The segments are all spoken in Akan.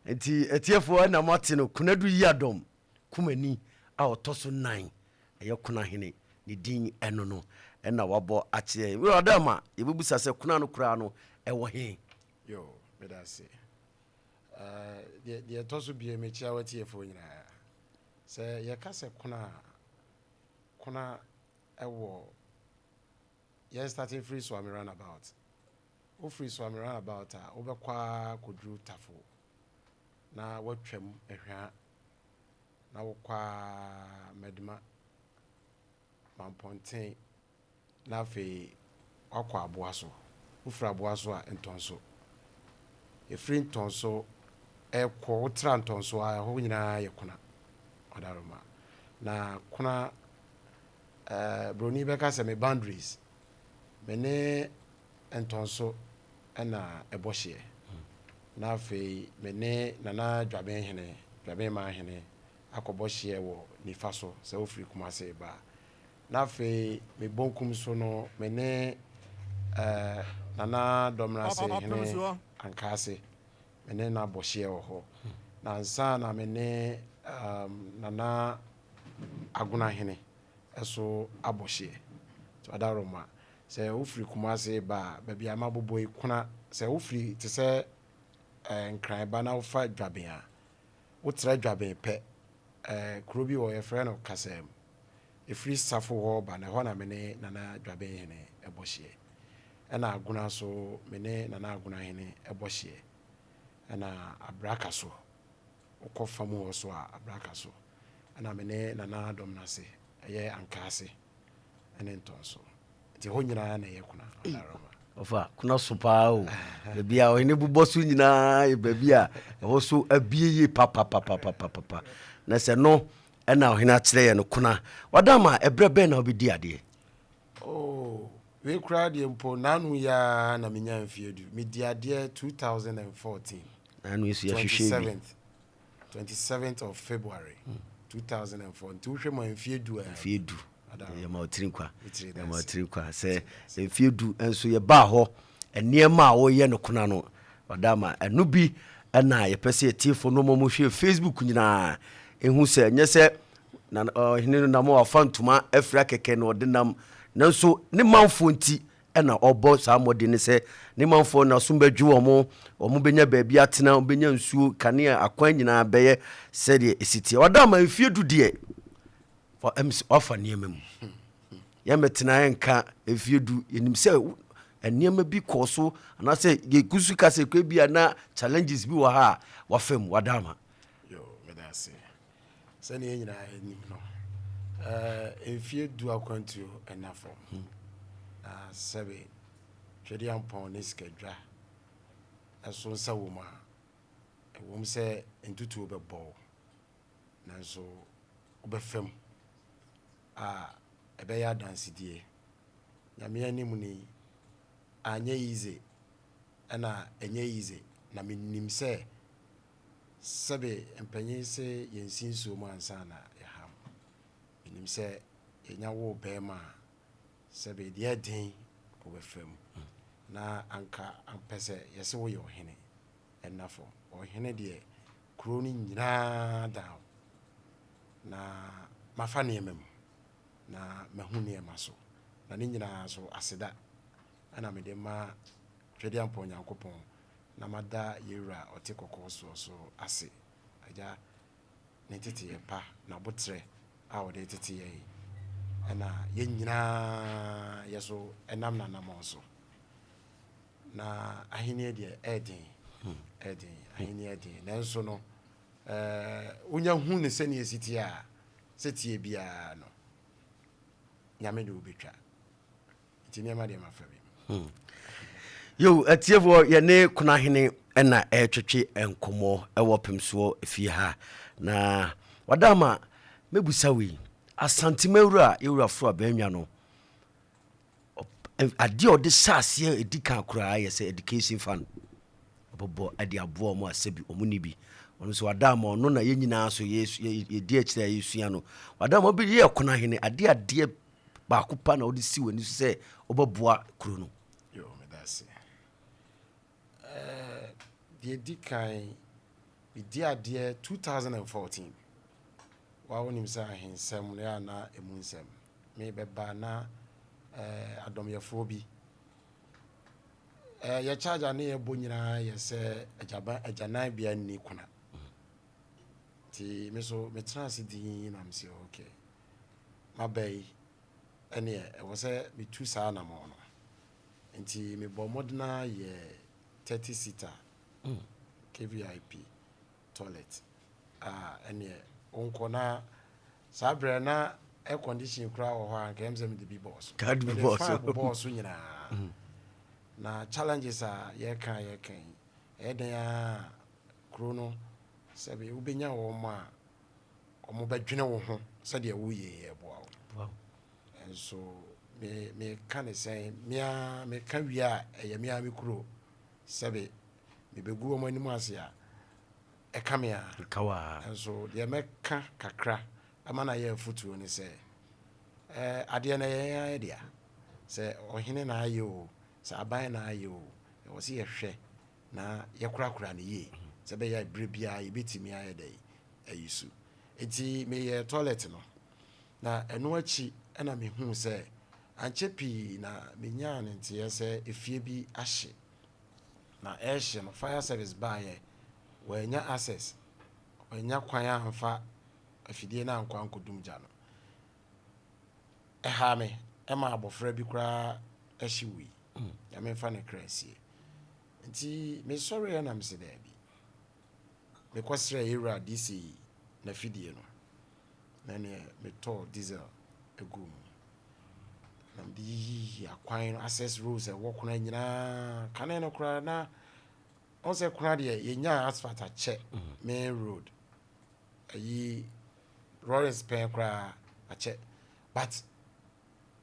enti etiefo na matino Konadu Yiadom Kumanin a otoso 9 eye Konahene ne din eno no na wabo ache we odama yebubusa se kuna no kura no ewo he yo medase de toso bie mechia watiefo nyina se ye kase kuna ewo ye starting free so am run about o free so am run about obekwa kodru tafo na watwam ehwa na wokwa medima mamponten na fe wakwa aboaso ufra aboaso a entonso efri ntonso ekwo utra ntonso a ho nyina yekuna odaroma na kuna broni beka se me boundaries mene entonso na ebohye na fe mene nana dwaben ma hene akobohye wo nifa so se ofri kumase ba na fe me bonkum so no mene nana domra se hene ankase mene na bohye wo ho na nsa na mene nana aguna hene eso abohye to adaroma se ofri kumase ba bia amabobo ikuna se ofri te se nkran ba na ofa dwaben a wotra dwaben pe krobi wo ye friend of kasem efri safo ho ba na ho na mene nana dwaben hene ebohye na aguna so mene nana aguna hene ebohye na abraka so ukofamu ho so abraka so na mene nana domna se eye ankase ene ntonso ti ho nyina na ye kuna adaroma ofa kuna sopa o bia o ene bubosu nyina e bia ho so abieye papa na se no na o hina kire ye no kuna wadama ebrebe na obedi ade oh we kra de mpo nanu ya na menya mfiedu medi ade 2014 nanu isu ya hwehwe 27th of February 2014 tu hwe mo mfiedu ya maotirinkwa se mfiedu enso ye ba ho eniema a wo ye no kuna no wadama enu bi na ye pese etifo no mo hwe Facebook nyina ehu se nyese na hene na mo afantuma afra keke no de nam nanso ne manfo nti na obo sa mode ne se ne manfo na so badwu omo benya baabi atena obenya nsuo kanea akwan nyina beye se de esitie wadama mfiedu de for offer niemem ya metena enka efiedu enim se eniema bi koso ana se ye kusu kase kwa bia na challenges bi wa ha wafem wadama yo medase se ne nyina enim no efiedu akwantu enafo sebe twedi ampon ne skedwa eso nsa wo ma ewom se entutu obebo nanso obefem ebe ya dance die nyame anim ni anya yize ana enye yize na menim se sebe empanyi se yensinso mu ansa na yaham menim se enya wo bema sebe die den obefem na anka ampese yese wo ye ohene enafo ohene die kro ni nyina down na mafa ne emem na mahuni emaso na ni nyina so aseda ana me de ma twede ampo nyankopon na mada yewura otekoko so ase aja ne tete ye pa na botre a wo de tete ye ana ye nyina yeso enam na nam so na ahini de edin ahini edin nanso no unya hu ne sene esiti a setie bia no nyame de obetwa ntine ma de mafabi yo atiefo ye ne Konahene na etwetwe enkomo ewo Opemsuo fie ha na wadama mebusa wi asantimawura yewura fro abanwa no ade ode sase edika kura yese education fund obobo ade abo mo asebi omuni bi ono so wadama ono na yenyina so ye di akira yesua no wadama bi ye Konahene ade ba kupa na odi si wani se oboboa kuro no yo medase die dikan Media dear 2014. Wawon him say hensem na na emunsem. Me beba na adomyefo bi. Ya charge na ye bonyina ye se ajanan bia ni kuna. Ti me so me trans di na me say okay. Mabay ene e wo se me tu sa na mo no. Nti me bo modna ye 30 seater. KVIP toilet. Ene onko na sabre na air condition kura wo ho anka emse me de bi boss. Card bi boss. Boss nyina. Na challenges ye kan den a krono sebe ubenya wo ma omo badwene wo ho se de wo ye boa wo. Wow. And so me kan say me kan wi a eye me kuro sebe me begu o mani mu ase a e kame a Kawa. and so de me ka kakra amana ye futu ni say ade na ye dia say ohene na aye o sa aban na aye o e wo se ye hwe na ye kura ne ye sebe ya bre bia ye betimi aye dai ayisu enti me ye toilet no na eno achi na me hu say anche pi na me nya ne ntie say efie bi ahye na ehye no fire service ba ye we nya access we nya kwan amfa afidie na ankwa ankodum gya no ha me ma abofra bi kura ahye wi ya me fa ne krasie nti me sorry na me se da bi me kwasra era DC na fidie no na ne me to diesel egum na di akwan access rules e wokuna nyina kan no kura na on se kuna de ye nya asphalt a che main road ayi Lawrence pen kura a che but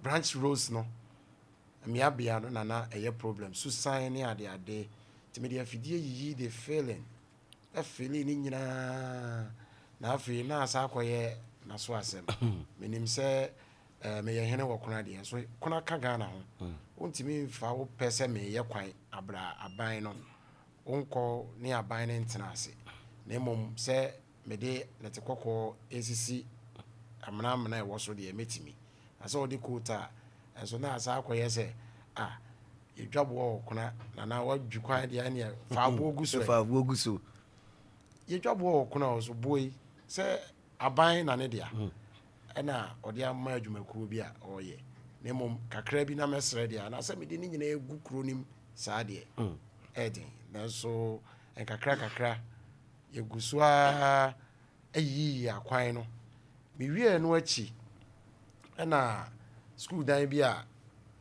branch roads no miabia no na eye problem so sign ne ade ti me de afidie yi de failing ni nyina na afi na asa akoye na so asem menim se me ye hene wo kuna de so kuna ka Ghana ho ontimi fa wo pese me ye kwan abra aban no onko ni aban ne ntena ase na mom se me de lete kokko esisi amna e wo so de metimi asa odi kota enso na asa akoye se yedwabo kuna na wadwu kwan de ane fa bogu so yedwabo kuna so boy se aban na ne dia na odi ama adwumakuo bi a oye na mom kakra bi na mesre dia na se me de ni nyina egu kronim saa de edin na so kakra yeguso ayi akwan no me wie no achi na school dan bi a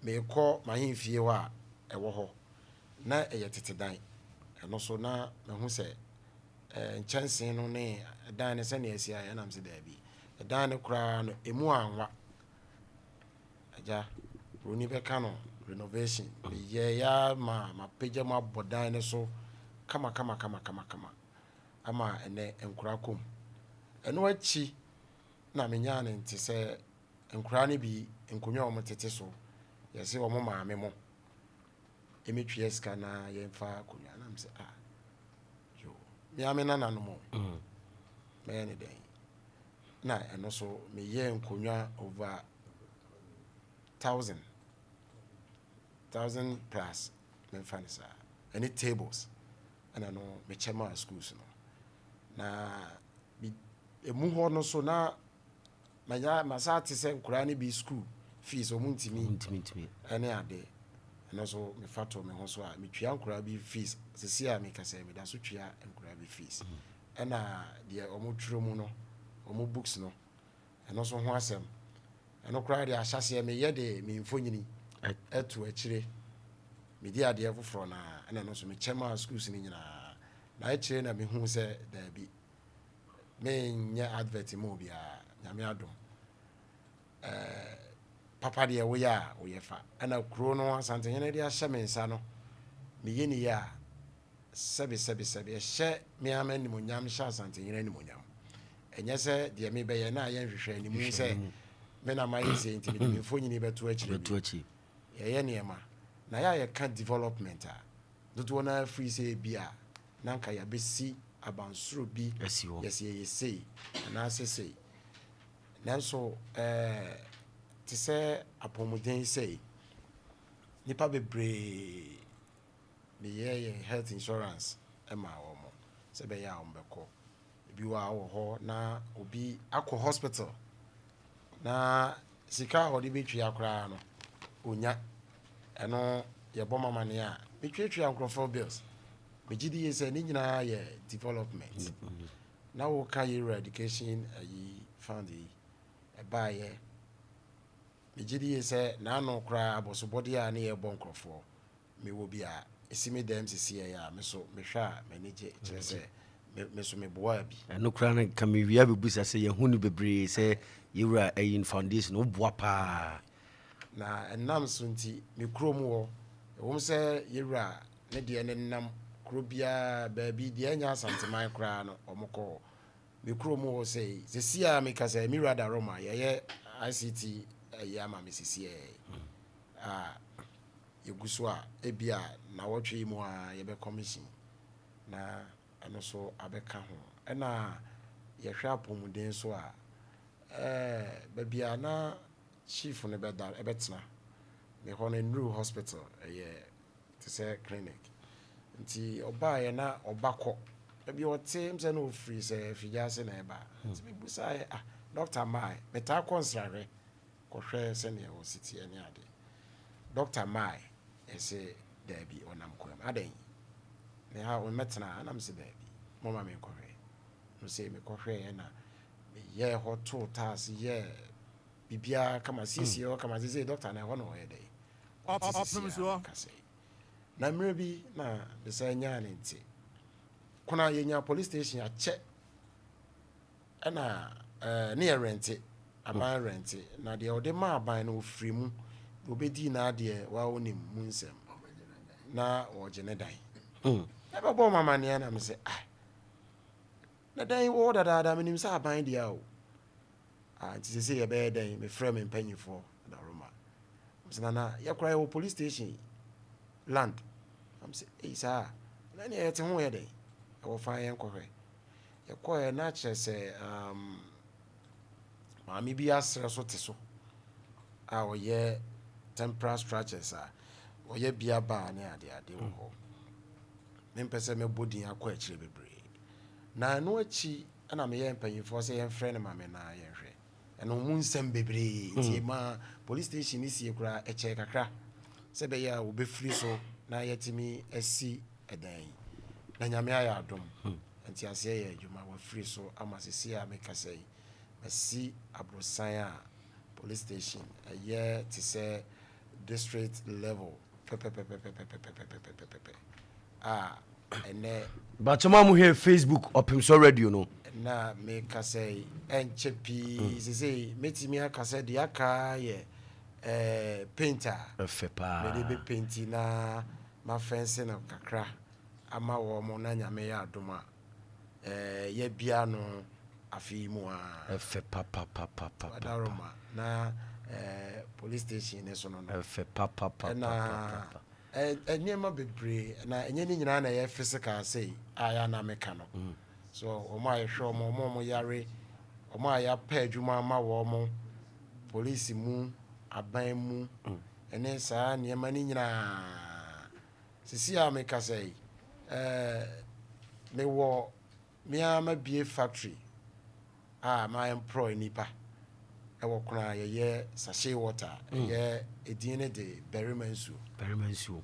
me kɔ mahemfie hɔ a ɛwɔ hɔ na ɛyɛ tete dan ɛno so na me hu sɛ nkyɛnse no ne dan ne sɛ ne asi a ɛnam sɛ da bi dan ne koraa no emu anwa aja roni bɛka no renovation ye ya ma pagya ma bodan ne so kama ama ene enkura kom eno achi na menya ne nti sɛ enkura ne bi enkonwa o motete so yɛse o mo maame mo emetwie ska na yɛmfa konwa na mse yo me ame na nanu mo me ne den na eno so me ye enkonwa over 1000 plus me fanisa any tables and I know me chema schools no na bi emu ho no so na manya masati se nkura ne bi school fees o muntimi ene ade eno so me fato me ho so a me twia nkura bi fees sesi a me kasa me da so twia nkura bi fees ena de o mo twiro mu no o mo books no eno so ho asem eno kura de ahyase me ye de me mfonyini etu akire me di ade foforo na ena no so me chema schools ni nyina na akire na me hu se da bi me nya advert mo bia nyame adom papa de wo ya wo yefa ena kuro no asante hene de ahye me nsa no me yeni ya sebe hye me amani mo nyam hye asante hene ni mo nyam enye se de me be ye na ye nhwehwe ni mu se me na mai se ntimi de me mfonyini beto akire ye ne ema na ya ye ka development a dodo na free se bia na nka ya besi abansoro bi yɛsɛ anaasɛ sei nanso te sɛ apɔmuden sei nipa bebree meyɛ health insurance ma wɔ mo sɛ bɛyɛ a wɔmbɛkɔ ebi wɔ a wɔ hɔ na obi akɔ hospital na sika a wɔde bɛtwia koraa no onya ɛno yɛbɔ mamane a metwatwa nkurɔfoɔ bills megye di yɛ sɛ ne nyinaa yɛ development na woka yɛwura education ayi fund yi ɛbaayɛ megye di yɛ sɛ naano koraa abɔsobɔdeɛ a ne yɛbɔ nkurɔfoɔ mewɔ bi a ɛsi me dɛm sisiɛ a me so mehwɛ a m'ani gye kyerɛ sɛ me so meboa bi ɛno koraa no ka mewia bɛbusa sɛ yɛhu no bebree sɛ yɛwura ayin foundation woboa paa na ɛnam so nti me kurom wɔ ɛwom sɛ yɛwura ne deɛ ne nam kuro biara baabi deɛ ɛnyɛ asanteman koraa no ɔmokɔ me kurom wɔ sɛ sɛsi a meka sɛ mewura da roma yɛyɛ ICT ayi ama me sisiɛ a yɛgu so a ebi a na wɔtwe mu a yɛbɛ commission na ɛno so abɛka ho ɛna yɛhwɛ apɔmuden so a baabi a na chief no ɛbɛtena me hɔ no Nru hospital ɛyɛ te sɛ clinic nti ɔbaayɛ na ɔbakɔ baabi ɔte sɛ na ɔfiri sɛ figya ase na ɛba nti mebusaeɛ Dr. Mai metaa kɔ nsrahwɛ kɔhwɛ sɛnea wɔ siti ɛne ade Dr. Mai ɛsɛ daabi ɔnam kɔm adɛn ne ha ɔmɛtena anam sɛ daabi mɔma menkɔhwɛ no sɛ mekɔhwɛɛ na meyɛ hɔ too taas yɛ bibia kama siesie hɔ kama sɛ doctor na ɛhɔ na ɔyɛ dɛn Opemsuo na mmerɛ bi na bɛsa nyaa ne nti kona yɛnya police station akyɛ ɛna ne yɛ rente aban rente na deɛ ɔde ma aban no ofiri mu obɛdi na adeɛ wa wonim mu nsɛm na wɔgye ne dan ɛbɛbɔ mamane na me sɛ na dan wɔ dadaada menim sɛ aban deɛ o nti sɛ yɛbɛyɛ dan mefrɛ me mpanyimfoɔ da Roma msɛ na yɛkora yɛwɔ police station land am sɛ saa na ne yɛte ho yɛ dɛn ɛwɔ fa yɛnkɔhwɛ yɛkɔɛ na kyerɛ sɛ maame bi asrɛ so te so a ɔyɛ temporal structures a ɔyɛ bia baa ne adeade wɔ hɔ mempɛ sɛ mɛbɔ din akɔ akyirɛ bebree na ɛno akyi ɛna meyɛ mpanyimfoɔ sɛ yɛmfrɛ no ma me na yɛhwɛ ɛno mu nsɛm bebree nti ma police station ne sie koraa ɛkyɛ kakra sɛ bɛyɛ a wobɛfiri so na yɛtumi asi ɛdan na nyame ayɛ adom nti aseɛ yɛ adwuma wafiri so ama sisi a meka sɛ masi abrosan a police station ɛyɛ te sɛ district level pɛpɛpɛpɛpɛpɛpɛpɛpɛpɛ ɛnɛ bachama mu here Facebook Opemsuo radio no na meka sɛ ɛnkyɛ pii sɛ metimi aka sɛ deɛ aka yɛ painter ɛfɛ paa mede bɛ painti na ma fɛnse no kakra ama wɔ mo na nyame yɛ adom a yɛ bia no afei mu a ɛfɛ papa Roma na police station ne so no ɛfɛ papa na nneɛma bebree na ɛnyɛ ne nyinaa na ɛyɛ physical sei a yɛ na meka no so ɔmo a yɛhwɛ ɔmo yare ɔmo a yɛapɛ adwuma ama wɔ mo police mu aban mu ɛne saa nneɛma ne nyinaa sisi a meka sɛ mewɔ mea mabie factory a ma employ nipa ɛwɔ kona yɛyɛ sachet water ɛyɛ edin ne de berima nsuo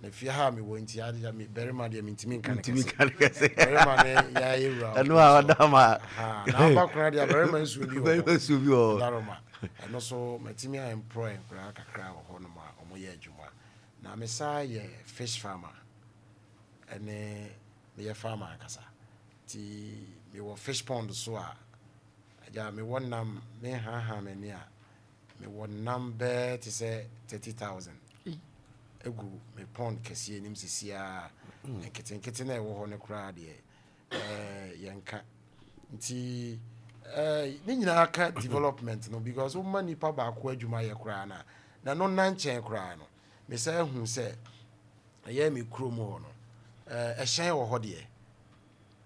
na fie ha mewɔ nti ade me berima de mentimi nka ne kɛse berima ne yɛayɛ wura ɛno a wadama na aba kona de berima nsuo bi wɔ daroma ɛno so matimi a employ nkora kakra wɔ hɔ no ma ɔmo yɛ adwuma na mesa yɛ fish farmer ɛne meyɛ farmer akasa ti mewɔ fish pond so a agya mewɔ nam me haha m'ani a mewɔ nam bɛɛ te sɛ 30,000 egu me pond kɛseɛ nim sisia nketenkete na ɛwɔ hɔ no koraa deɛ yɛnka nti ne nyinaa ka development no because woma nipa baako adwuma yɛ koraa na no nankyɛn koraa no mesa ahu sɛ ɛyɛ me kurom hɔ no ɛhyɛn wɔ hɔ deɛ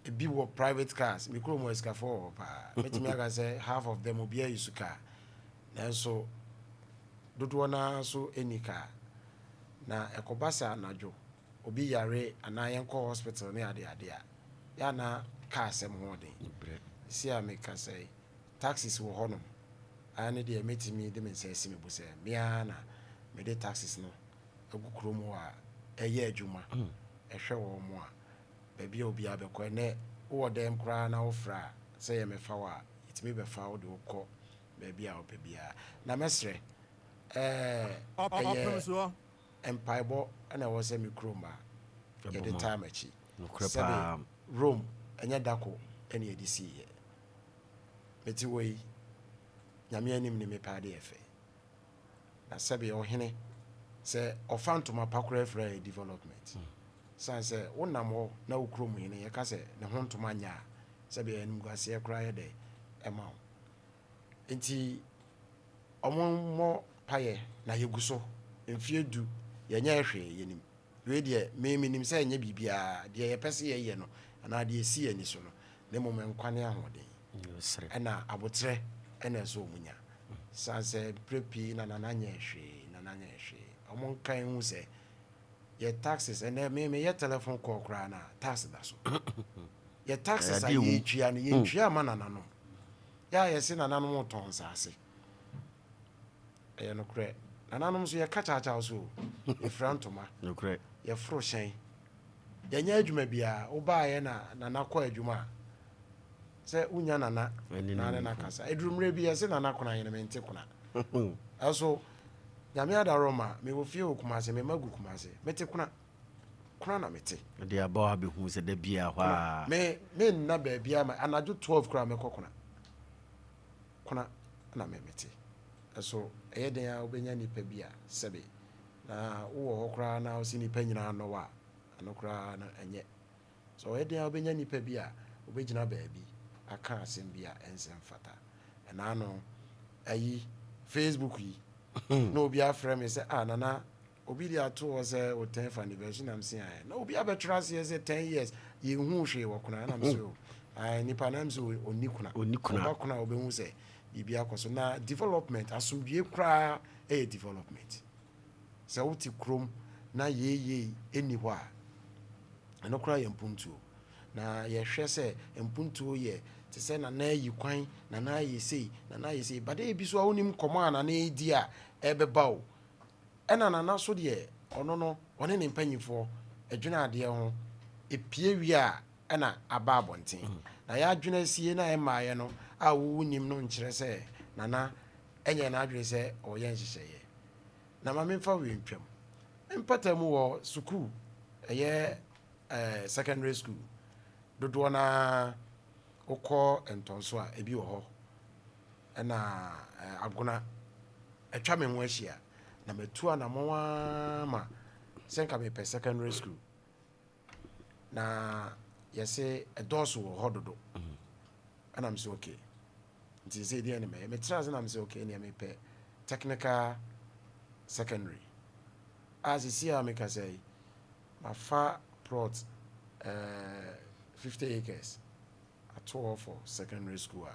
ebi wɔ private cars me kuro mo escafo pa metimi aka say half of them obi ayi su car nanso dodo na so enika na ekobasa anadwo obi yare anayen ko hospital ne ade a ya na car sem ho den si a me ka say taxis wo honom ane de metimi de me say sime bu say me ana me de taxis no agukuro mo a eye adwuma ehwe wo mo a baby obi abekọ ne wo dem kra na wo fra say ye me fa wa itimi be fa wo de wo baby a ope bia na mesre Opemsuo empaibo na wo say me kroma ye de time achi no krepa Rome enya dako ene ye disi ye meti wei nyame anim ne me pa de efe na sebe ye ohene se ofantoma pakora fra development sanse wonam ho na ukrom hene ye ka se ne ho ntoma nya sebe ye anim guase kra ye de ema ho enti omo paye na yeguso mfie du ye nya ehwe yenim we de me nim se nya bibia de ye pese ye no ana de esi ani so no ne moment kwane ahoden ana abotre ena so munya sanse prepi na nya ehwe omo kan hu se ye taxes and me ye telephone call kra na tax da so ye taxes are ye twia no ye twia manana no ya ye se nana no ton sase e no kre nana no so ye ka cha so e frantoma no kre ye fro hyen ye nya adwuma bia wo ba ye na nana kwa adwuma se unya nana na kasa edrumre bia se nana kona ye na mente kona aso nyame ada Roma me wo fie Kumanin me magu Kumanin mete kuna na mete de aba ha be hu se da bia hwa me na ba bia ma anaju 12 kura me kokona kuna na me mete so eye den a obenya nipa bia sebe na wo ho kura na o si nipa nyina no wa ano kura na enye so eye den a obenya nipa bia obegina ba bi aka asem bia ensem fata na no ayi Facebook yi no obi afrɛ me sɛ nana obi dia to was a 10th anniversary am say no obi abetra say 10 years ye hu hwe wokona na am so nipa na am so onikuna bakuna obi hu sɛ bibi akoso na development asomdue kra development sɛ wuti krom na ye eni hɔ a ɛno kra ye mpuntuo na ye hwɛ sɛ mpuntuo ye te sɛ na yi kwan na yi sei but e bi so a wonim komo ana na edi a ebeba o ɛna na so de ɔno no ɔne ne mpanyifo adwena ade ho epie wi a ɛna aba abonten na ya adwena sie na ɛmaaye no a wo nim no nkyerɛ sɛ nana ɛnyɛ na adwene sɛ ɔyɛ nhyehyɛye na ma memfa we ntwam mpatamu wɔ school ɛyɛ secondary school dodo na ukọ entonso a ebi wo ho na aguna etwa me ho ahia na metu anamwa ma senka me pe secondary school na yese edoso wo ho dodo ana me say okay nti say dey na me try na me say okay na me pe technical secondary as you see how me ka say my far plot 50 acres at all for secondary school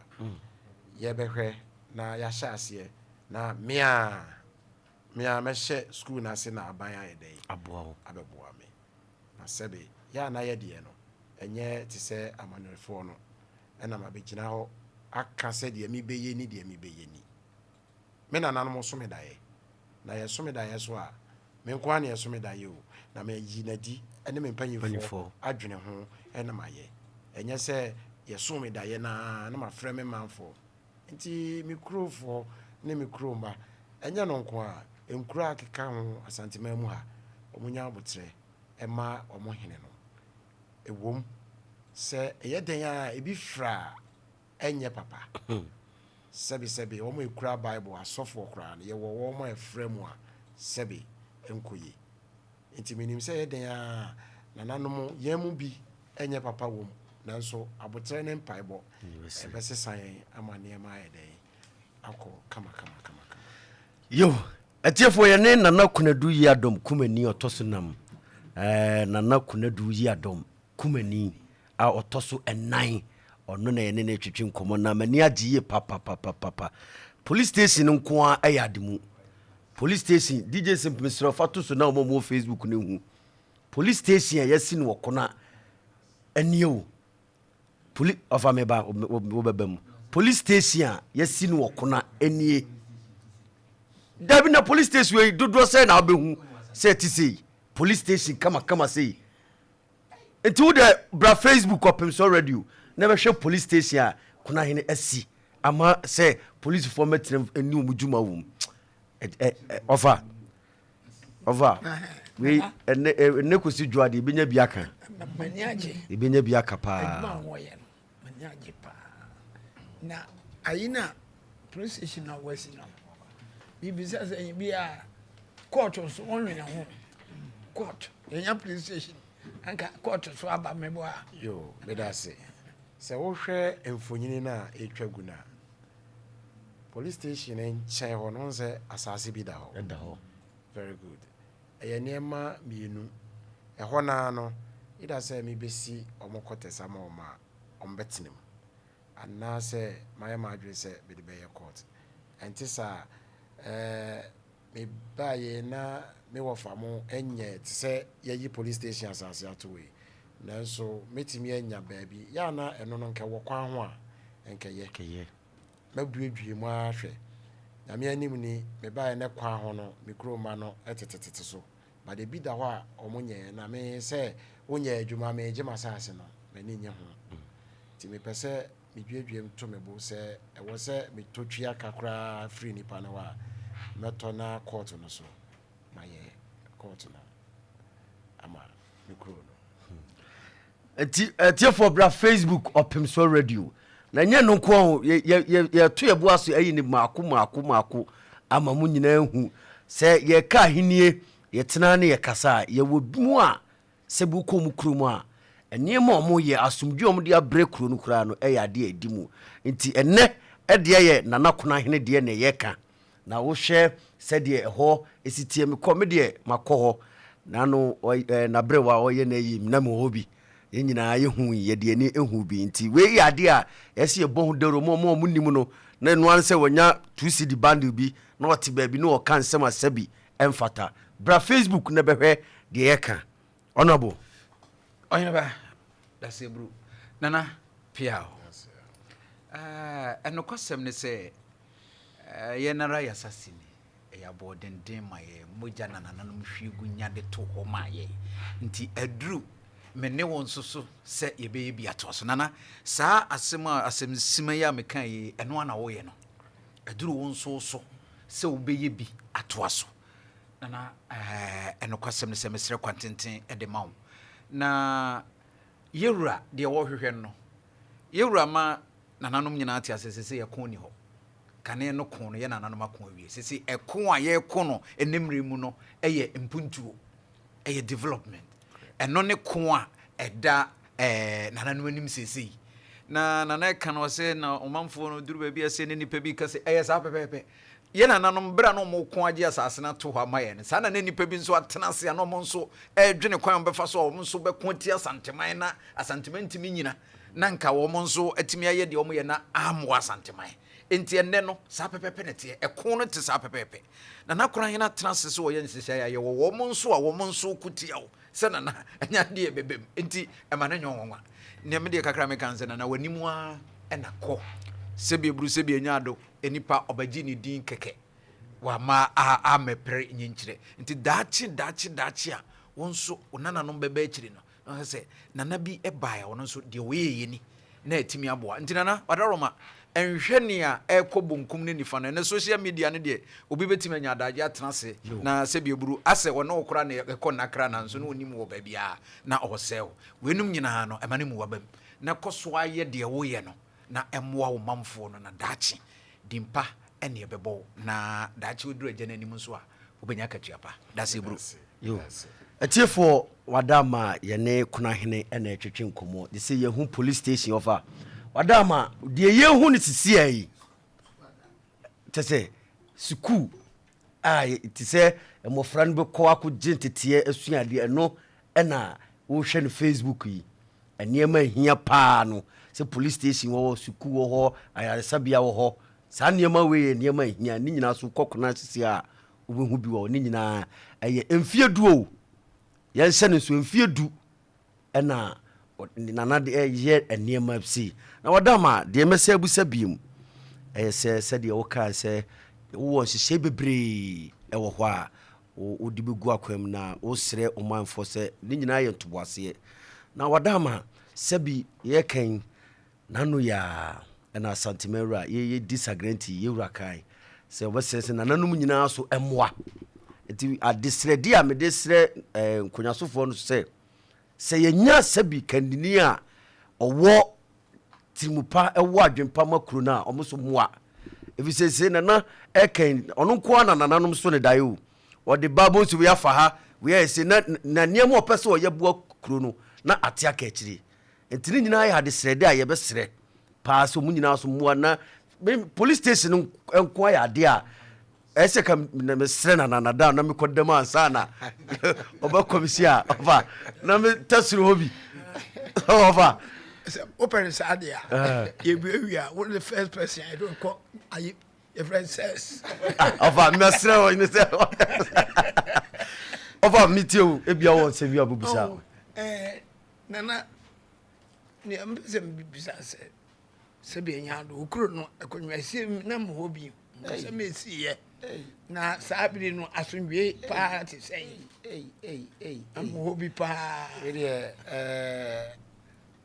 ye behwe na ya hyase na mea me hye school na se na aban ayedai aboa abeboa me na sebe ya na ye de no enye te se amanefo no ena ma begina ho aka se de mi beye ni de mi beye ni me na nanom so me dae na ye so me dae so a me nko an ye so me dae o na me yi na di ene me mpanyifo adwene ho ena ma ye enye se ye so me dae na ma frɛ me manfo nti me kurofo ne me kuroma enye no nko a enkura akeka ho asantema mu ha omunya abotre ema omo hene no ewom se eye den a ebi fra enye papa sebi omo ekura bible asofo okura ne ye wo omo efra mu a sebi enkoye nti minim se eye den a nananom yemu bi enye papa wom nanso abotre ne mpaibo ebesesan amane ma eden akọ kama yo atiefo ye ne nana Konadu Yiadom Kumanin otosonam nana Konadu Yiadom Kumanin a otoso enan ono na yene na twetwe nkomo na mani agye papa police station nko a ayademu police station DJ Simple Mr. Fatu so na omo Facebook ne hu police station yesi no kona aniyo police of ameba obebam police station yesi no kona anie dabi na police station we dodo say na obehu say ti say police station kama say enti de bra Facebook Opemsuo radio na be hwe police station Konahene asi ama say police for metrem eni omujuma wum over we ene kosi juade benya biaka maniaje benya biaka pa maniaje pa na ayina police station na wasi na bibisa say bia court so onwena ho court enya police station anka court so aba mebo a yo bedase se wo hwe emfonyini na etwagu na police station en chen ho no se asase bi da ho very good eyeniema mienu eho na no ida se mi besi omokotesa ma oma ombetinem anna se maya madwe se be de be court entisa me baye na me wo famo enye tse yeyi police station asase atowe nanso metimi enya baabi ya na eno no nke wo kwan ho a enkeye mabuedue mu ahwe na me anim ni me baye ne kwan ho no me kroma no etetetete so ba de bi da ho a omonye na me se onye adwuma me gye masase no me ni nye ho ti me pese me duedue mto me bo se ewo se me totwia kakra free ni pa na wa meto na court no so maye court na ama me kro no eti for bra Facebook Opemsuo radio na nye no ko ye to ye boaso ayi ni maako ama mu nyina hu se ye ka henie ye tena ne ye kasa ye wobimu a se bu ko mu krumu a enie ma omo ye asumdwe omo de abre kru no kura no e ade adimu nti enne de ye nana Konahene de ne ye ka na wo hwe se de ho esitie me ko me de makoho na no na brewa o ye na yi na me hobi yenyina yehu yede ani ehu bi nti we yade a yesi ye bohu dero mo nim no na enu anse wonya 2 CD bundle bi na ote ba bi na o kan sema sabi emfata bra Facebook na behwe de yeka honorable oyina ba dase bru nana piao enokosem ne se ye nara yasasini ya bodenden ma ye moja nananum hwigu nyade to ho ma ye nti adru mene won soso se ye be bi atoso nana saa asem sima ya meka ye eno ana wo ye no aduru won soso se obeye bi atoso nana enokosem ne se mesre kwantenten de mawo na yewura de wo hwehwe no yewura ma nananum nyina ate asese ye kon ni ho kane no kon no ye nananum akon awie sese ekon a ye kon no enemre mu no eye mpuntuo eye development eno ne kon a eda nananum anim sese na nana kan o se na omanfo no duru ba bi ase ne nipa bi kase eye sa pepepe ye nananum bra no mo kon age asase na to ho amaye ne sa na nipa bi nso atena se na mo nso edwene kwan befa so mo nso be kon ti asanteman na asantementi mi nyina na nka wo mo nso atimi aye de o mo ye na amo asanteman enti enne no sa pepepe ne te ekon no te sa pepepe na Konahene atena se so wo ye nsese ya wo mo nso a wo mo nso kutia wo se na anya de bebem enti ema na nyonwa ne me de kakra me kan se na wanimu a ena ko sebi ebru sebi enyado enipa obaji ni din keke wa ma a mepre nyinkyire nti dachi a wonso onana no bebe akiri no se nana bi eba ya wonso de we ye ni na etimi aboa nti nana wadaroma enhwe ne a ekobonkum ne nifa no na social media ne de obi betimi anya adaje atena se na sebi ebru ase wona okora na ekọ nakra na nso no onim wo ba bia na osew wenum nyina no emane mu wabam na koso aye de wo ye no na emwa wo mamfo no na dachi dimpa ene ebebo na dachi oduru agya nanim nso a obenya katuapa dase bru yo atiefo wadama yene Konahene ene etwetwe nkomo de se yehu police station ofa wadama de yehu ne sisi ayi tese suku ai tise emofra no be ko akogye ntetie asuade eno ena wo hwe no Facebook yi nneɛma hia paa no sɛ police station wɔ hɔ suku wɔ hɔ ayaresabea wɔ hɔ saa nneɛma wei yɛ nneɛma hia ne nyinaa so kɔkona sisi a wobɛhu bi wɔ ne nyinaa ɛyɛ mfie du o yɛnhyɛ no nso mfie du ɛna nana de ɛyɛ nneɛma si na wɔda ma deɛ mɛsɛ abusa biem ɛyɛ sɛdeɛ wokaa sɛ wowɔ nhyehyɛ bebree ɛwɔ hɔ a wode bɛgu akwam na wosrɛ ɔmanfoɔ sɛ ne nyinaa yɛ ntoboaseɛ na wɔda ma sɛbi yɛkan nano yɛ ɛna asantemawura yɛyɛ disagranti yɛwura kan sɛ wɔbɛsrɛ sɛ nananom nyinaa so ɛmmoa nti adesrɛdi a mede srɛ nkonnwasofoɔ no sɛ yɛnya sɛbi kandini a ɔwɔ tirimupa ɛwɔ adwempa ma kuro no a ɔmo so mmoa ɛfisɛ sɛ nana ɛkan ɔno nko a na nananom so ne daeɛ o ɔde ba bo nso yɛafa ha weyɛ sɛ na nneɛma ɔpɛ sɛ ɔyɛ boa kuro no na ate aka akyiri nti ne nyinaa yɛ adesrɛde a yɛbɛsrɛ paa sɛ ɔmu nyinaa so mmoa na police station no nko ayɛ ade a ɛsɛ ka mesrɛ nanada na mekɔdam ansa na ɔbɛkɔmsi a ɔfa na metasuro hɔ bi ɔfa open Sadia. You are the first person I don't call your friend says. Ɔfa mesrɛ hɔ ne sɛ ɔfa metio ebia wɔ sɛ bi abubusa nana ne ambese bibisa sɛ bi nya do okuro no akonwa sie na mo bi sɛ mesi ye na saabiri no asonwe pa te sɛ mo bi pa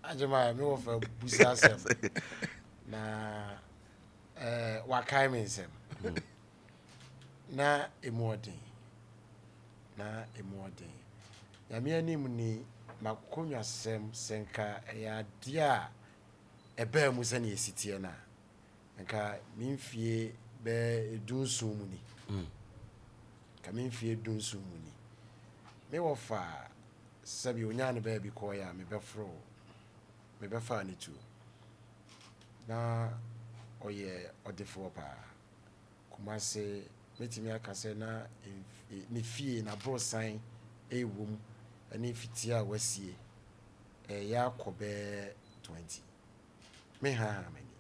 Ajama me wofa busa asem na wakai me nsem na emodin ya me anim ni makonwa asem senka ya dia eba mu se na esitie na nka memfie be edunsu mu ni ka memfie edunsu mu ni me wofa sabi onya ne ba bi ko ya me befro me bɛfa ne tu na ɔyɛ ɔdefo pa Kumase metimi aka sɛ na ne fie na brosan ɛwom ɛne fitia a wasie ɛyɛ akɔbɛ 20 me ha mani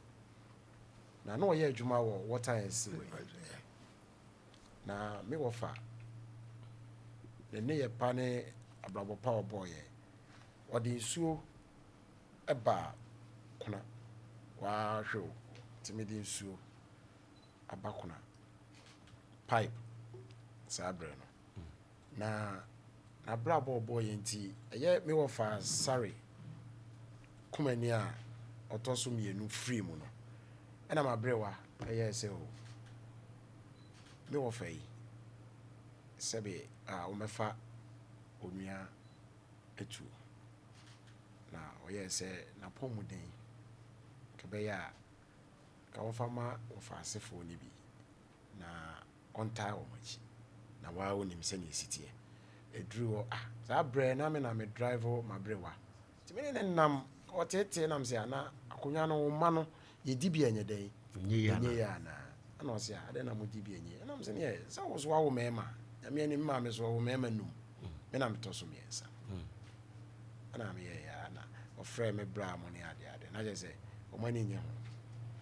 na ɔyɛ adwuma wɔ water and sewer na me wɔfa ne yɛ pa ne abrabɔ pa ɔbɔyɛ ɔde nsuo eba kuna wa hwe timidi nsuo abakuna pipe sabre no na brabo boy enti eye me wo fa sare Kumanin a otoso mienu free mu no ena mabrewa eye se o me wo fa yi sebe a o mefa onua etu na oye se na pomuden kebeya ka wofama ofasefo ni bi na onta wo machi na wa wonim se ne sitie edru za bre na me na me drive ma brewa ti me ne nam otete nam se ana akonya no ma no ye di bi anye den nye ya na ana o se ade na mo di bi anye nam se ne se wo so wa wo mema na me ni ma me so wo mema num me na me to so me ensa ana me ya na ofre me bra mo ne ade na je se o mani nya ho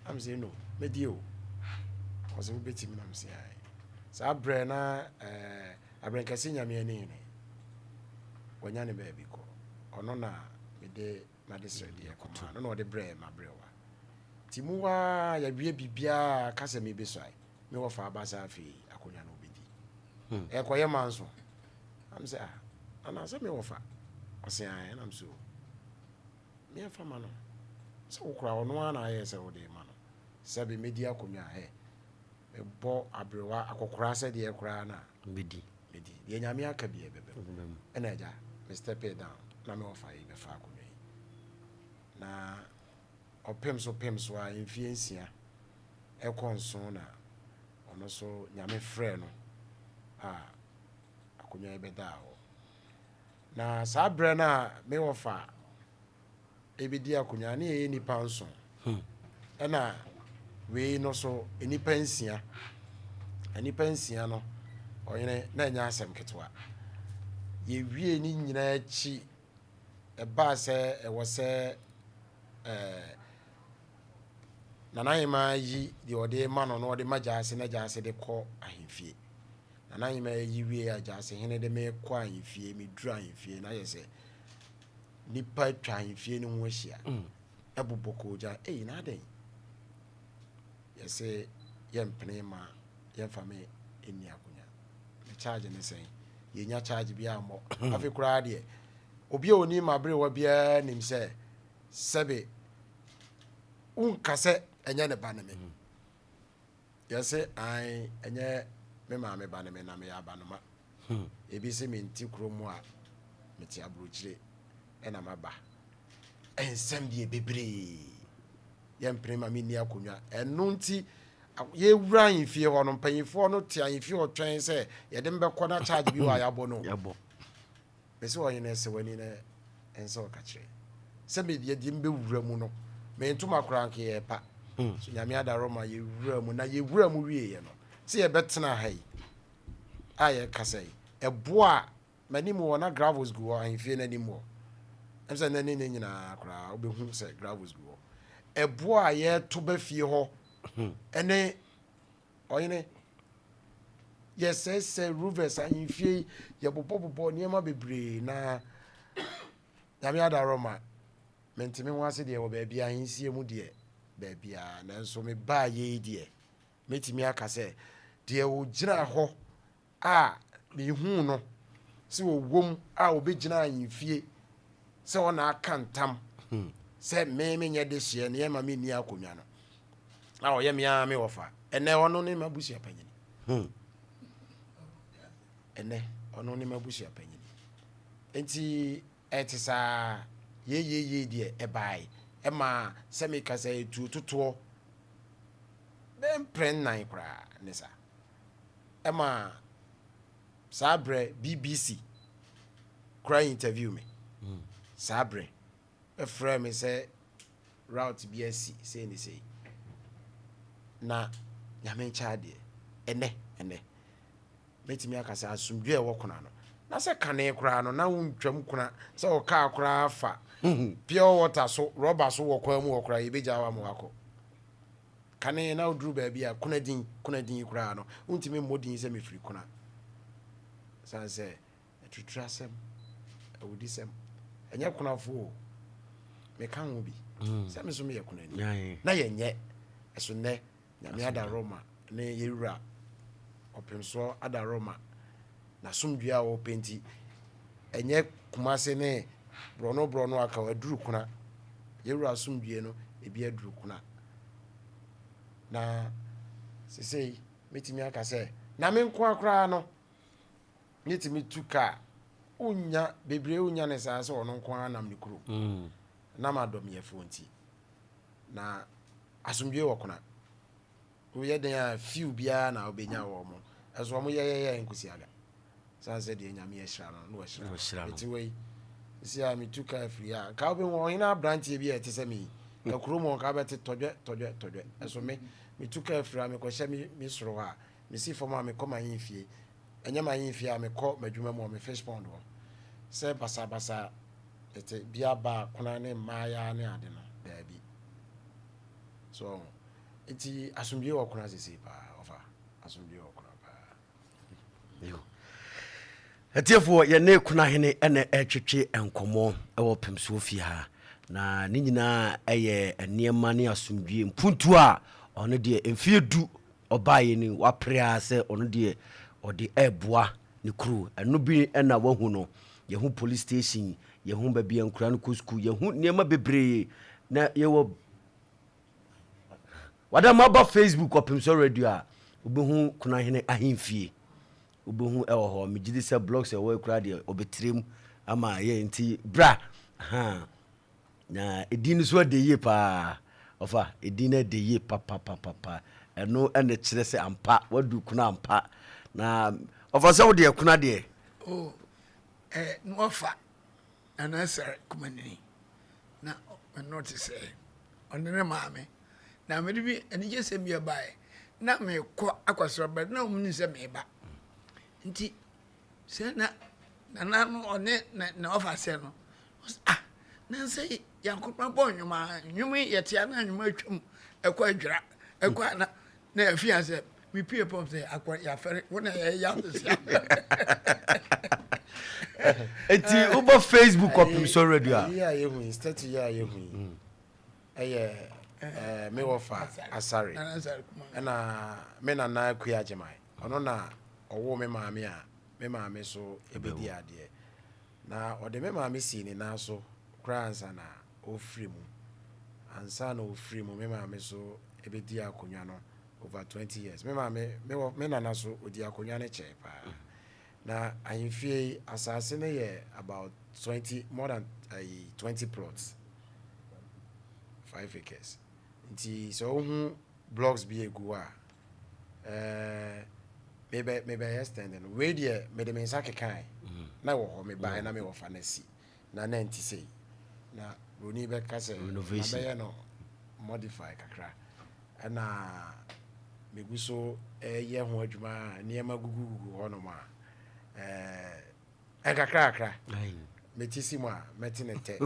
am say no me die o so we beti me nam say ai sa bre na abrenkasi nya me ani ne wonya ne ba bi ko ono na me de na de sre de ko no de bre ma bre wa timuwa ya wie bibia kasa me be so ai me wo fa abasa afi akonya no bedi e koye manso am say ana say me wo fa o say ai na am so me fa ma no so ukura ono ana aye se wo de ma no sabe media akonya he me bo abrewa akokora se de ekora na medi de nyame aka bi ebebe ena eja me step it down na me ofa yi be fa akonya na opemso a mfie nsia ekonso na ono so nyame frɛ no akonya ebeda ho na sabre na me ofa ebedi akonya na ye nipa nso ena we no so enipa nsia no oyene na nya asem ketwa ye wie ni nyina chi ɛbaa sɛ ɛwɔ sɛ nanahema yi deɛ ɔde ma no na ɔde ma gyaase na gyaase de kɔ ahemfie nanahema yi wie a gyaase hene de me kɔ ahemfie meduru ahemfie na yɛ sɛ nipa atwa ahemfie no ho ahyia ɛbobɔ kɔgya na adɛn yɛsɛ yɛmpene ma yɛmfa me ɛnni akonya ne charge ne sɛn yɛnya charge bi ammɔ afei koraa deɛ obi a ɔni ma bere wa biara nim sɛ sɛbe wonka sɛ ɛnyɛ ne ba ne me yɛsɛ ɛnyɛ me maame ba ne me na meyɛ aba no ma ebi sɛ menti kurom a mete aburokyire ɛna maba ɛnsɛm deɛ bebree yɛmpene ma menni akonnwa ɛno nti yɛwura ahemfie hɔ no mpanyimfoɔ no te ahemfie hɔ twɛn sɛ yɛde mbɛkɔ na charge bi wɔ a yɛabɔ no bɛsɛ ɔhene sɛ w'ani no ɛnsɛ ɔka kyerɛ sɛ yɛde mbɛwura mu no mentoma koraa nke yɛpa so nyame adaro ma yɛwura mu na yɛwura mu wieɛ no sɛ yɛbɛtena ha yi a yɛka sɛ ɛboa m'anim wɔ na gravels gu hɔ ahemfie no anim hɔ ɛm sɛ nane ne nyinaa koraa wobɛhu sɛ gravels gu hɔ ɛboa a yɛto ba fie hɔ ɛne ɔhene yɛsɛsɛ rovers ahemfie yɛbobɔbobɔ nneɛma bebree na nyame adaro ma mentimi ho ase deɛ wɔ baabi ahensie mu deɛ baabia nanso mebaa yɛi deɛ mɛtumi aka sɛ deɛ wɔgyina hɔ a mehu no sɛ wɔwom a wɔbɛgyina ahemfie sɛ ɔna aka ntam sɛ menyɛ de hyeɛ ne yɛma menni akonnwa no a ɔyɛ mea me wɔfa ɛnɛ ɔno ne mabusua panyini ɛnɛ ɔno ne mabusua panyini enti ɛte saa yeyeye deɛ ɛbae ɛma sɛ meka sɛ ɛtuo totoɔ bɛmprɛ nnan koraa ne saa ɛma saa berɛ BBC koraa interview me saa berɛ ɛfrɛ me sɛ route bi asi sei ne sei na nyame nkyɛ adeɛ ɛnɛ mɛtumi aka sɛ asomdwe ɛwɔ kona no na sɛ kane koraa no na wontwam kona sɛ ɔkaa koraa fa pure water so rɔba so wɔ kwa mu wɔ koraa yɛbɛgya wa ma wakɔ kane na woduru baabi a kuna din koraa no wontumi mmɔ din sɛ mefiri kona san sɛ atutura asɛm awudi sɛm ɛnyɛ konafoɔ meka ho bi sɛ me so meyɛ kona ni na yɛnyɛ ɛso nnɛ nyame ada roma ne yɛwura Opemsuo ada roma na somdua a wɔpɛ nti ɛnyɛ Kumase ne borɔno aka aduru kuna yɛwura somdue no ebi aduru kuna na sesei metimi aka sɛ na me nko akora no metimi tuka unya bebree unya ne saa sɛ ɔno nko anam ne kuro na madɔm yɛfo nti na asomdue wɔ kuna woyɛ den a few biara na wobɛnya wɔ mo ɛso ɔmo yɛyɛyɛ nkusiaga san sɛ deɛ nyame yɛhyira no na wɔhyira ɛti wei si a metu ka afiri a ka wobɛhu ɔhene abranteɛ bi a ɛte sɛ me ka kurom ɔ ka bɛte tɔdwɛ ɛso metu ka afiri a mekɔhyɛ me soro hɔ a mesi fam a mekɔ mahemfie ɛnyɛ mahemfie a mekɔ m'adwuma mu ɔ me fish pond hɔ sɛ basabasa ɛte bia ba kona ne mmaaya ne ade no daabi so eti asomdwe wɔ kona sese paa ɔfa asomdwe wɔ kona paa ɛtiɛfoɔ yɛne Konahene ɛna ɛtwetwe nkɔmmɔ ɛwɔ Opemsuo fie ha na ne nyinaa ɛyɛ nneɛma ne asomdwe mpuntu a ɔno deɛ mfie du ɔbaeɛ ni waprea sɛ ɔno deɛ ɔde ɛboa ne kuro ɛno bi ɛna wahu no yɛhu police station yɛhu baabi nkura no kɔ school yɛhu nneɛma bebree na yɛwɔ wada maba Facebook Opemsuo radio a wobɛhu Konahene ahemfie wobɛhu ɛwɔ hɔ megyedi sɛ blogs ɛwɔ kura deɛ ɔbɛtirem ama yɛ nti bra na edin so de yie paa ɔfa edin na de yie papa ɛno ɛna kyerɛ sɛ ampa wadu kuna ampa na ɔfa sɛ wo deɛ kuna deɛ no ɔfa ana sɛ Kumanin na ɔno te sɛ ɔno ne maame na me bi ani je se mi bae na me kɔ akwasoro ba na ɔmo ni sɛ me ba nti sɛ na no ɔne na ɔfa sɛ no na say yankopɔn bɔ nwuma yɛte ana nwuma atwam ɛkɔ adwira ɛkɔ na afia sɛ me pie pom sɛ akɔ yɛafɛre wona yɛyɛ eti ubo Facebook Opemsuo radio a yeah yehu instead to yeah yehu me wofa asare na me na na akua jemai ono na owo me maame a me maame so ebedi ade na ode me maame si ni na so kra ansa na ofiri mu ansa na ofiri mu me maame so ebedi akonwa no over 20 years me maame me na na so odi akonwa ne che pa na ahemfie asase ne ye about 20 more than 20 plots 5 acres nti so hu blocks bi egu a maybe extend we there me de mensa kekan na wo ho me ban na me wo fa na si na nti sei na roni be ka se na no modify kakra na meguso ye ho adwuma niema gugugu ho no ma kakra metisi mu a metinete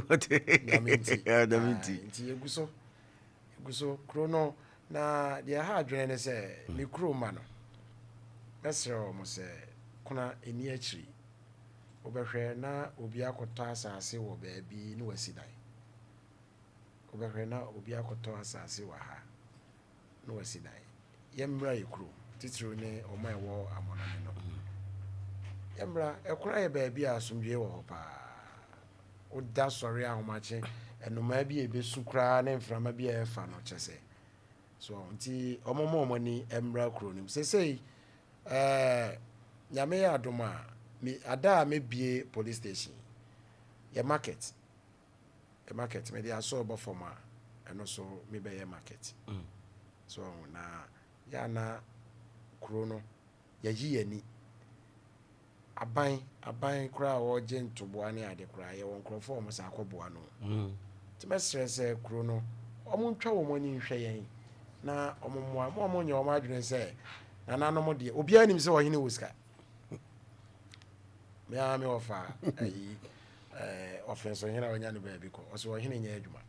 na menti nti eguso krono na de ha adwene ne se me kro ma no mesro mo se kuna eni akiri obehwe na obi akotọ asase wo baabi no wasidan obehwe na obi akotọ asase wa ha no wasidan yemra yekro titiro ne omai wo amonane no yemra ekura ye baabi asomdwe wo pa oda sori ahomache enoma bi ebesu kra na mframa bi efa no chese so nti omomoni emra kro nim sesei nyame ya adoma mi ada mebie police station ye market me dey aso obo forma eno so me be ye market so na ya na kro no ya yi yani aban kra wo je ntoboa ne ade kra ye won krofo mo sa akoboa no ti me stress kro no omo ntwa wo mo ni hwe yen na omo mo nya omo adwene se na nanom de obi anim se wo hene woska me ofa offense hene wonya no baabi ko o se wo hene nya adwuma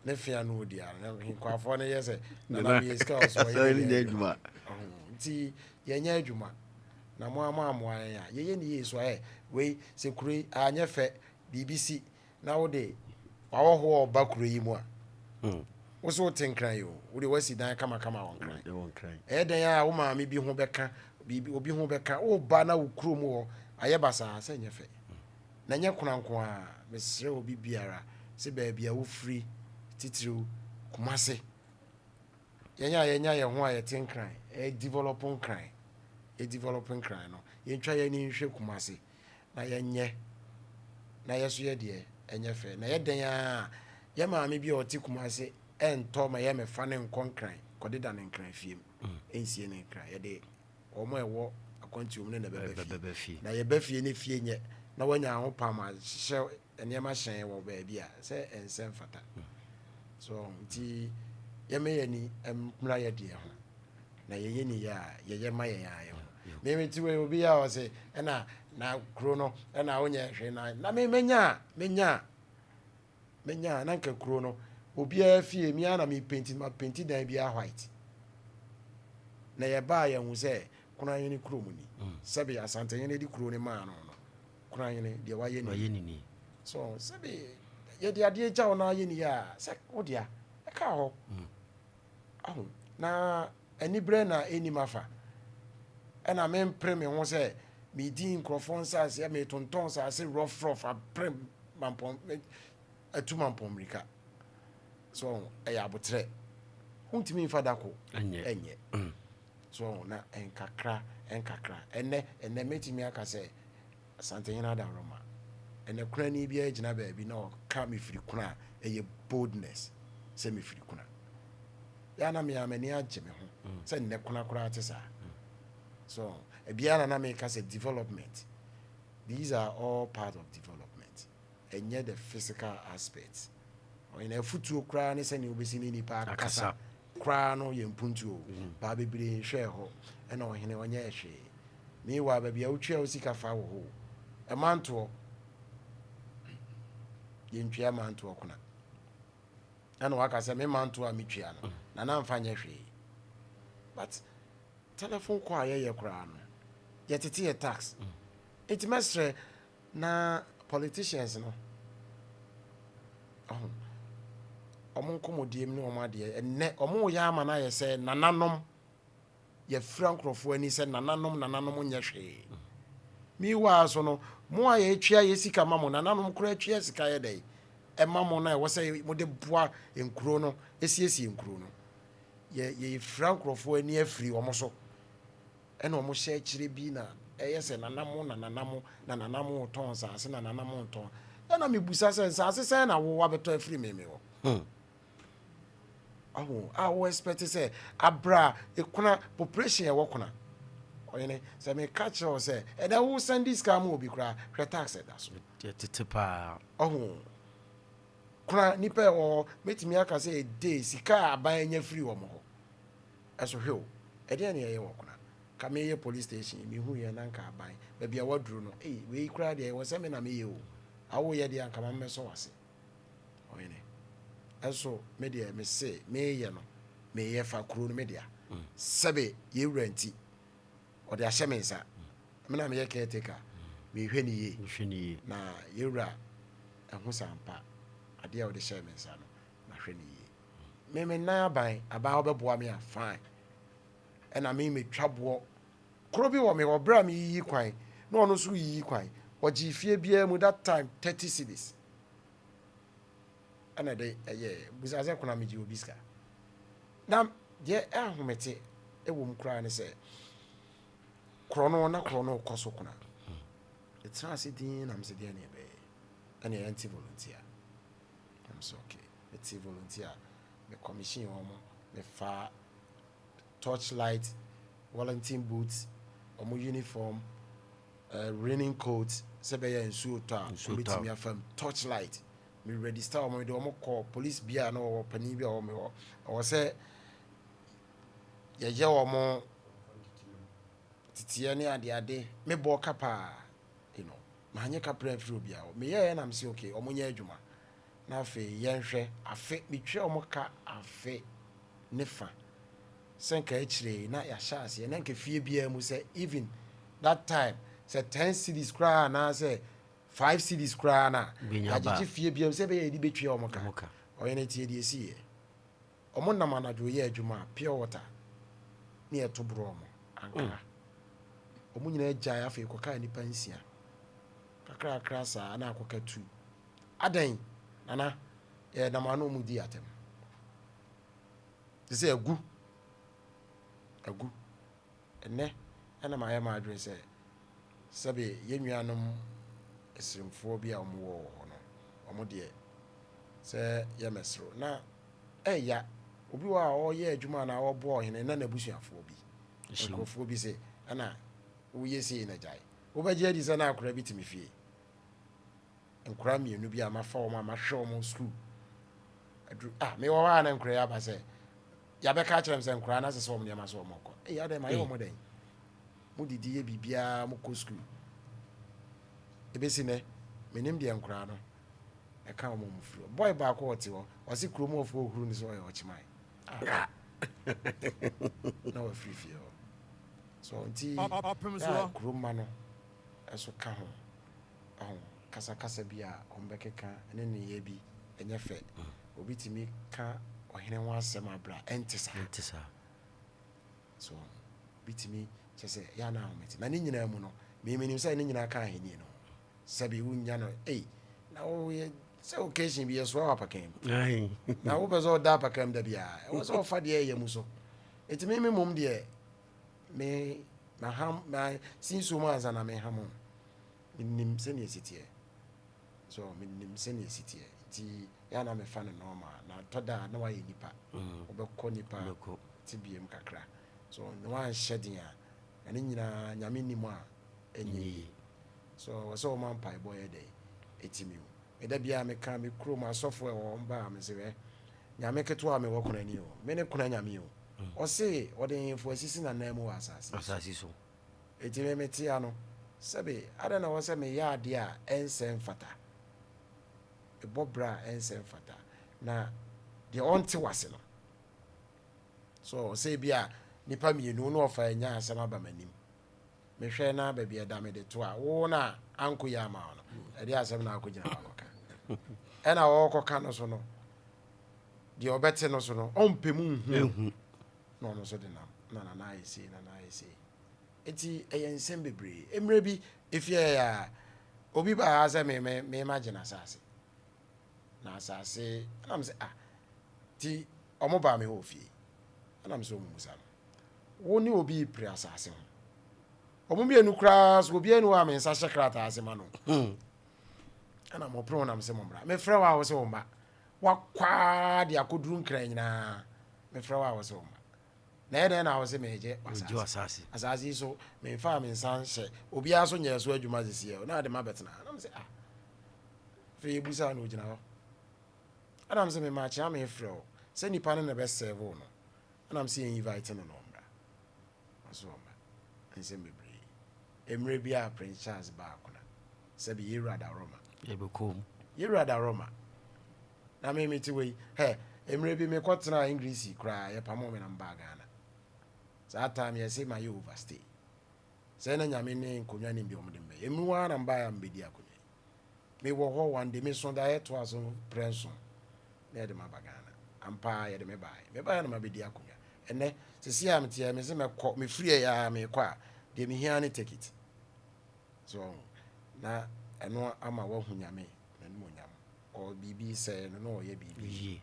ne fia no odi ara na kwafo ne yese na me iska o se wo hene nya adwuma nti ye nya adwuma na mo ya ye ni yeso we se kure anya fe BBC na wo de wawo ho ba kure yi mu a wo so tenkran yo wo de wasi dan kama won kran den ya wo maami bi ho beka obi ho beka wo ba na wo kuro mu ho aye basa se nya fe na nya kunanko a mesre obi biara se ba bia wo free titiriu kumase yenya ye ho aye tenkran developing crime no yentwa ye ni hwe kumase na yenye na yeso ye de enye fe na ye den ya ye maami bi o ti kumase ento ma ye me fa ne nkonkran kodeda ne nkran fiem ensie ne nkran ye de omo ewo akwantium ne na bebe fie na ye be fie ne fie nye na wanya ho pama hye enema hyen wo ba bia se ensem fata so nti ye me ye ni emra ye de ho na ye ni ya ye ma ye ya yo me ti we obi ya o se na kro no na onye hwe na me menya na nka kro no obi afie mi ana me painting dan bia white na ye ba ye hu se kuna yini kro mu ni sabe asante yene di kro ni ma no kuna yene de wa yene ni so sabe ye de ade ja na yene ya se odia e ka ho ahu na ani bre na eni mafa ena me mpre me ho se me di nkrofon sa se me tonton sa se rough aprem mampom atumampom rika so ya botre huntimi fada ko enye so na enkakra enne metimi aka se santehina da roma enne kura ni bia gina ba bi na ka me firi kuna eye boldness se me firi kuna ya na me amani agye me ho se nne kuna kura atesa so ebia na me ka se development. These are all part of development and yet the physical aspects in a futu kra ne se ne obesi ni nipa akasa kra no ye mpuntu ba bebire hwe ho e na ohene onye ehwe mi wa ba bia utwa osika fa wo ho e manto yɛntwea manto ɔkona ɛna waka sɛ me manto a metwea no na namfa nyɛ hwee but telephone call a yɛyɛ koraa no yɛtete yɛ tax ɛti mɛserɛ na politicians no ɔmo nkɔmmɔdiem ne ɔmo adeɛ ɛnnɛ ɔmo yɛ ama no ayɛ sɛ nananom yɛfira nkurɔfoɔ ani sɛ nananom nyɛ hwee mewa so no mo a yɛtwea yɛ sika ma mo nananom koraa twea sika yɛ dɛn ɛma mo no a ɛwɔ sɛ mode boa nkuro no ɛsiesie nkuro no yɛfira nkurɔfoɔ ani afiri ɔmo so ɛna ɔmo hyɛ akyire bi na ɛyɛ sɛ nanamo tɔn nsase na nanamo tɔn ɛna mebusa sɛ nsase sɛ na wo wabɛtɔ afiri meme hɔ a wo expect sɛ abra ekuna population ɛwɔ kuna ɔyene sɛ meka kyerɛ wo sɛ ɛda wo sandi sika ma obi koraa hwɛ tax ɛda so tete paa kuna nipa ɛwɔ mɛtumi aka sɛ ɛde sika a aban anya firi wɔ mo hɔ ɛso hwɛ o ɛdeɛ ne ɛyɛ wɔ kuna ka meyɛ police station mehu yɛ nanka aban baabi a waduru no wei koraa deɛ ɛwɔ sɛ me na meyɛ o awoyɛ deɛ anka mamɛsɔ wase ɔyene ɛso medeɛ mese meyɛ no meyɛ fa kuro no medea sɛbe yɛwura nti ɔde ahyɛ me nsa mena meyɛ caretaker mehwɛ ne yie na yɛwura ɛho sampa adeɛ a wɔde hyɛ me nsa no mahwɛ ne yie meme nan aban wobɛboa me a fine ɛna metwa boɔ kuro bi wɔ me wɔ berɛ a meyiyi kwan na ɔno nso yiyi kwan ɔgye fie biara mu that time 30 cedis ɛna de ɛyɛ busa sɛ kona megye obi sika na deɛ ɛahomete ɛwɔ mu koraa ne sɛ korɔ no kɔ so kona ɛtena ase din nam sɛ deɛ ne ɛbɛyɛ ɛne ɛyɛ nti volunteer nam sɛ okay ɛti volunteer me commission wɔ mo mefa torchlight Wellington boots ɔmo uniform raining coat sɛ bɛyɛ nsuo tɔ a ɔbɛtumi afam torchlight me register ɔmo de ɔmo kɔ police bia na ɔwɔ panin bi a ɔmo hɔ ɔwɔ sɛ yɛyɛ ɔmo titiɛ ne ade me bɔ kapa mahanyɛ kapra mfiri obi a meyɛɛ nam sɛ okay ɔmo nyɛ adwuma na afei yɛnhwɛ afe metwa ɔmo ka afe ne fa sɛnka akyire na yɛahyɛ aseɛ na nka fie biara mu sɛ even that time sɛ 10 cities koraa anaasɛ 5 cities koraa na agyegye fie biara mu sɛ bɛyɛ yɛde bɛtwa ɔmo ka ɔyɛ no tie deɛ ɛsiiɛ ɔmo nam anadwo yɛ adwuma a pure water ne yɛto borɔ ɔmo ankara ɔmo nyinaa gyae afei kɔkaa nnipa nsia kakrakra saa na akɔka tu adan nana nam ano mu di atam te sɛ agu ɛnɛ ɛna mayɛ ma adwene sɛ sɛbe yɛnnuanom asirimfoɔ bi a ɔmowɔ hɔ no ɔmo deɛ sɛ yɛmɛsoro na ɛya obi wɔ a ɔyɛ adwuma na ɔboa ɔhene na n'abusuafoɔ bi nkurɔfoɔ bi sɛ ɛna woyɛ sei na gyae wobɛgye adi sɛ na akora bi tumi fie nkora mmienu bi a mafa wɔn a mahwɛ wɔn school mewɔ hɔ a na nkora yɛ aba sɛ yɛabɛka kyerɛ m sɛ nkora no asɛ sɛ wɔm nneɛma so wɔmɔkɔ adɛn mayɛ wɔ mɔ dɛn modidi yɛ biribiaa mokɔ school ɛbɛsi nɛ menim deɛ nkora no ɛka wɔn mu firi boy baako ɔte hɔ ɔse kurom ɔfoɔ ohuru no sɛ ɔyɛ ɔkyeman na wafiri fie hɔ so nti kurom ma no ɛso ka ho kasakasa bi a ɔmbɛkeka ne neyɛ bi ɛnyɛ fɛ obi tumi ka ɔhene ho asɛm abra ɛnte saa so bitumi kyɛ sɛ yɛ ana ahomete na ne nyinaa mu no memenim sɛ ne nyinaa ka ahenni no sɛbi wonya no na woyɛ sɛ occasion bi yɛsoa wɔ apakam na wopɛ sɛ ɔda apakam da biaa ɛwɔ sɛ ɔfa deɛ ɛyɛ mu so ɛnti meme mmom deɛ sinso mu ansa na meha mo menim sɛneɛ siteɛ so menim sɛneɛ siteɛ nti yɛana mefa no nɔɔma na tɔda na wayɛ nipa wobɛkɔ nipa te biam kakra so ne wanhyɛ den a ɛne nyinaa nyame nim a ɛnyɛ so wɔ sɛ wɔma mpaebɔ yɛ dɛ ɛtimi wo ɛda biaa meka me kurom asɔfoɔ ɛwɔ mba a mesɛ nyame ketewa a mewɔ Konani o me ne kona nyame o ɔse ɔde nhemfo asisi nanan mu wɔ asase so ɛtimi metea no sɛbe ada na wɔ sɛ meyɛ adeɛ a ɛnsɛ mfata bobra ensem fata na de onte wase no so say bia nipa mienu no ofa nya asem aba manim mehwe na ba bia da me de to a wo na anko ya ma no e de asem na akogina wakoka e na wo koka no so no de obete no so no ompemu hu no so de na isi eti ensem bebre emre bi efie ya obi ba ha se me imagine asase na asase na me say ti omo ba me ho fie na me so mu musa wo ni obi pre asase ho omo bi enu kra so obi enu wa me nsa hye krata ase ma no ana mo pro na me se mo bra me frɛ wa wo se wo ma wa kwa de akoduru nkran nyina me frɛ wa wo se wo ma na ede na wo se me je asase so me fa me nsa hye obi aso nya so adwuma sisi na de ma betena na me se fe ebusa na ogina ho ana me se me ma chia me frɛ o se nipa ne be serve no ana me se invite no mbra aso ma nsem bebre emre bia Prince Charles ba akona se bi Yerada Roma yebekom Yerada Roma na me meti we emre bi me kwotena English kra ye pamo me na mba Ghana sa time ye say my overstay se na nyame ne nkonwa ne bi omde mbe emwa na mba ya mbedi akonwa me wo ho one day me so da ye to aso prenso na de maba Ghana ampa ye de me ba na mabedi akonwa ene sisi am tie me se me kɔ me free ya me kɔ a de me hia ne ticket so na eno ama wa hu nyame na ni mo nyam o bibi se no ye bibi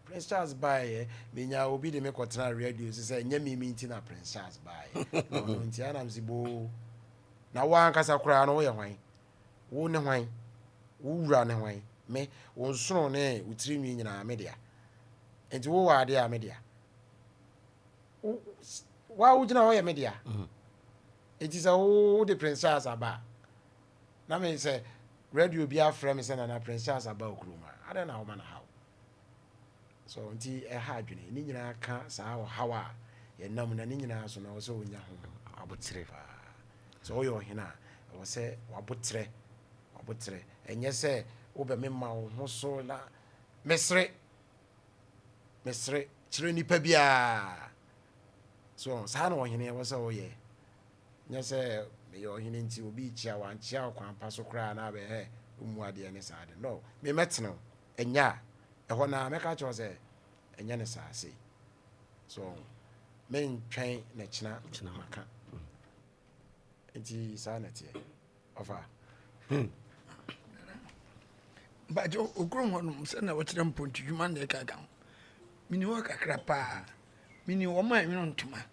Prince Charles bae me nya obi de me kɔtena radio se nya me nti na Prince Charles bae no nti ana mzibo na wa ankasa kura no wo ye hwan wo ne hwan wo wura ne hwan me wo nsono ne utiri nwi nyina me dia enti wo wa de a me dia wa ujina ho ye me dia enti sa wo de Prince Charles aba na me se radio bi afra me se na Prince Charles aba okroma ada na wo ma na ha so nti ha adwene ni nyina ka saa hawa ye nam na ni nyina so na wo se onya ho abotre so yo hina wo se wabotre enye se wo be me ma wo so na mesre chire nipa bia so saa na wo hina wo se wo ye nya se me yo hina nti obi chia wan chia kwan pa so kra na be umu ade ne saa de no me metno enya eho na meka cho se enya ne saa sei so men twɛn na kyina maka nti saa na tie ofa bajo okrom honom sɛ na wɔkyerɛ mpontu dwuma na ɛkaka mini wɔ kakra paa mini wɔ ma nwene ntoma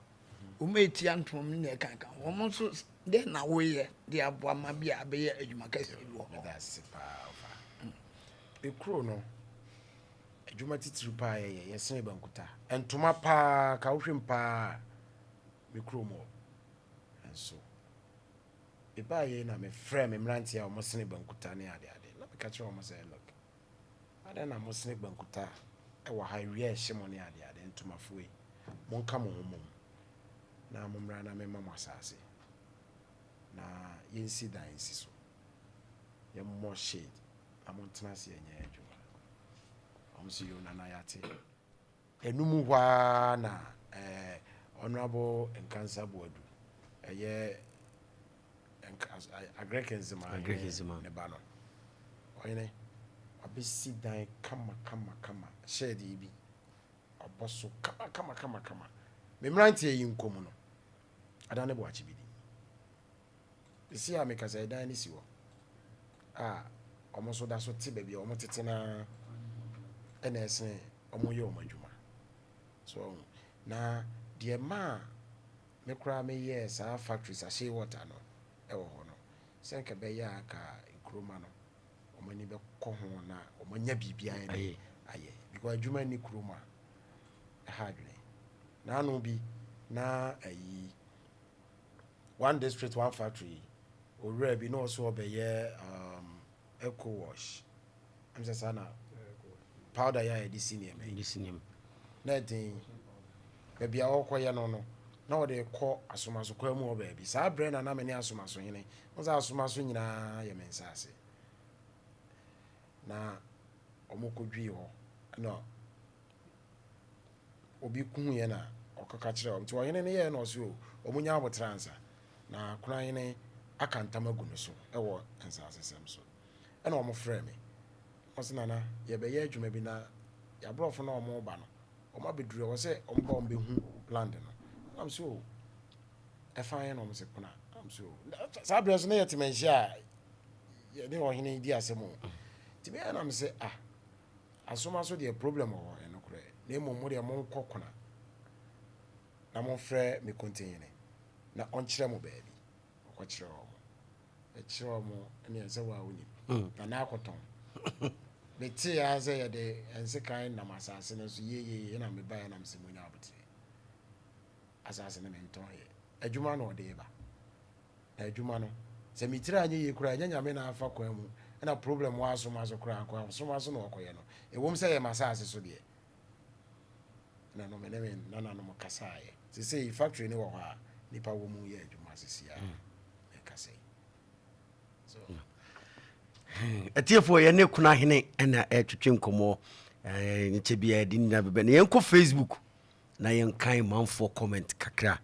o ma etia ntoma mini na ɛkaka wɔn nso de na woyɛ de aboa ma bia abɛyɛ adwuma kɛse bi wɔ that's paa ofa ekro no adwuma titiri paa yɛ sene bankuta ntoma paa ka wohwem paa me kromo enso eba ye na me frɛ me mranti a ɔmo sene bankuta ne ade na me ka kyerɛ ɔmo sɛ look ada na mo sene bankuta ɛwɔ ha wie ɛhye mo ne ade ntoma foe monka mo ho mom na mo mra na me ma mo asase na yensi dan si so ye mo shade na mo ntena se yenye adwuma omsi yo na yate enumu hwa na honorable Nkansa Boadu eye agrekenzima ne ba no oyene abesi dan kama shade bi oboso kama me mrantie yi nkomu no adane bo achi bidi isi a me kasa dan ni siwo omo so da so te ba bi omo tete na ese omo ye omo adwuma so na de ma me kra me ye sa factories a water no ewo ho no senka be ya ka nkroma no omo ni be kɔ ho na omo nya bibia aye because adwuma ni kroma ha adwene na no bi na ayi one district one factory owura bi no so obeye eco wash am say sana powder ya di senior na din be bia okoye no na wo de kɔ asomaso kwa mu oba bi saa bre na me ne asomaso hene wo za asomaso nyina ye mensase na omokodwi ho na obi kun ye na okaka kire nti ohene ne ye na oso omunya abotransa na Konahene aka ntamagu no so ewo ensasesem so ena omo frɛ me osina na ye be ye adwuma bi na ya brofo na omo ba no omo abeduru wo se omo ba omo behu land no am so efan na omo se kuna am so sabres na yetimenhia ye ne ohene di asemo ti me na me se asoma so de problem o eno kure na emo de mo nkokona na mo frɛ me container na onkyerɛ mo baabi okɔkyerɛ o ekyewa mo ene yɛ sɛ wa woni na akoton beti ya sɛ yɛ de ensekan na masase no so ye na me ba ya na me semunya abotre asase no me nton yɛ adwuma no ɔde ba na adwuma no sɛ mitira anye ye kura anya nyame na afa kwan mu na problem wa asoma so kura akwa asoma so na ɔkɔyɛ no ewom sɛ yɛ masase so de na no me na no mo kasaye say factory ni wo ha nipa wo mu ye adwuma sesia me kasai so etiefo ye ne Konahene na etwetwe nkomo nche bia di nya bebe na yenko Facebook na yenkan manfo comment kakra